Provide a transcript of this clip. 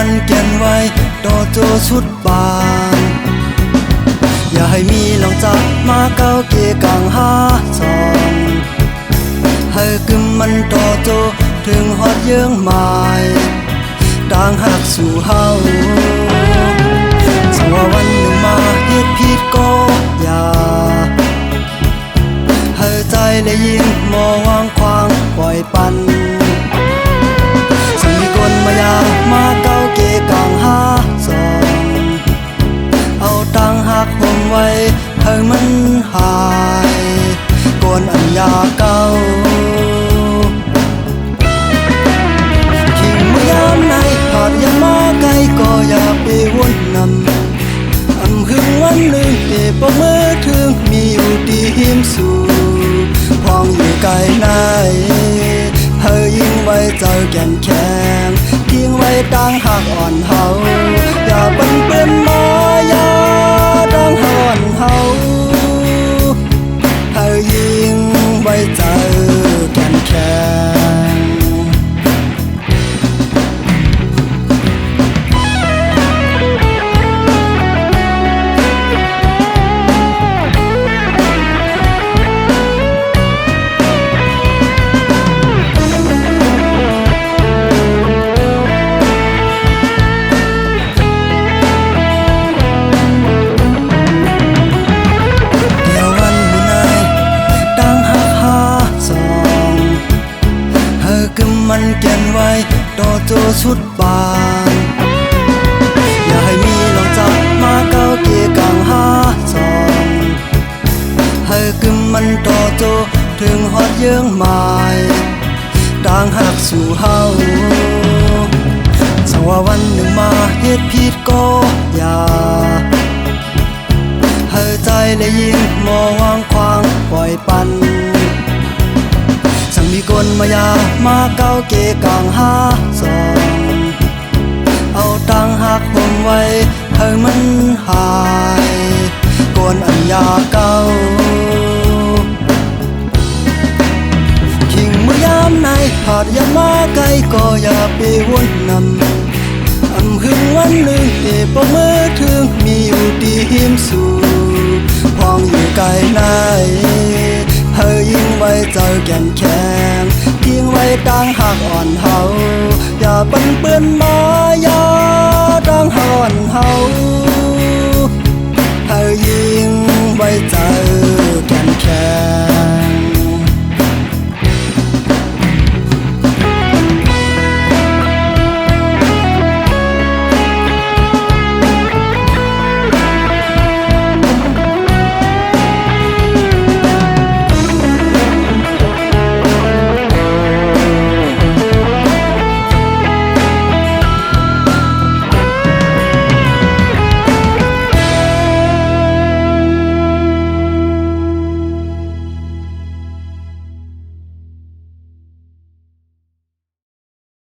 มันเก็นไว้ต่อโจชุดบางอย่าให้มีหลังจากมาเก้าเกกังหาสองให้กึมมันต่อโจถึงฮอดเยื่องหมายต่างหักสู่เฮาสังว่าวันหนึ่งมาเฮ็ดผิดก็อย่าให้ใจและยิ่งมองวางควางปล่อยปันสังมีคนมายามาเก้าเกกังหาสองเอาตังหักผมไว้ให้มันหายก่อนอันยาเก่าทิ้งเมื่อยามในหอดยังมาไกลก็อย่าไปวนนำอำหึงวันหนึ่งเก็บปมือถึงมีอยู่ดีหิมสู่พองอยู่ไกลไหนเฮยยิ่งไว้เจ้าแก่นแข็งทิ้งไว้ตั้งหักอ่อนเฮาอย่าเป็นเปื้อนมายาตั้งห่อนเฮาเฮยยิ่งไว้เจ้าแก่นแข็งมันเก็นไว้ต่อโจชุดบางอย่าให้มีหลังจากมาเก้าเกกังหาสองให้กึมมันต่อโจถึงฮอดเยื่องหมายต่างหักสู่เฮาสังว่าวันหนึ่งมาเฮ็ดผิดก็อย่าให้ใจและยิ่งมองวางควางปล่อยปันมีคนมายามาเก้าเกกังหาสองเอาตังหักผมไว้ให้มันหายก่อนอันยาเก่าทิ้งเมื่อยามในหอดยังมาไกลก็อย่าไปวนนำอำหึงวันหนึ่งเก็บปมือถึงมีอยู่ดีหิมสู่พองอยู่ไกลไหนเฮยยิ่งไว้เจ้าแก่นแข็งทิ้งไว้ตั้งหักอ่อนเฮาอย่าปันเปื้อนมายาตั้งห่อนเฮาเฮยยิ่งไว้เจ้าแก่นแข็ง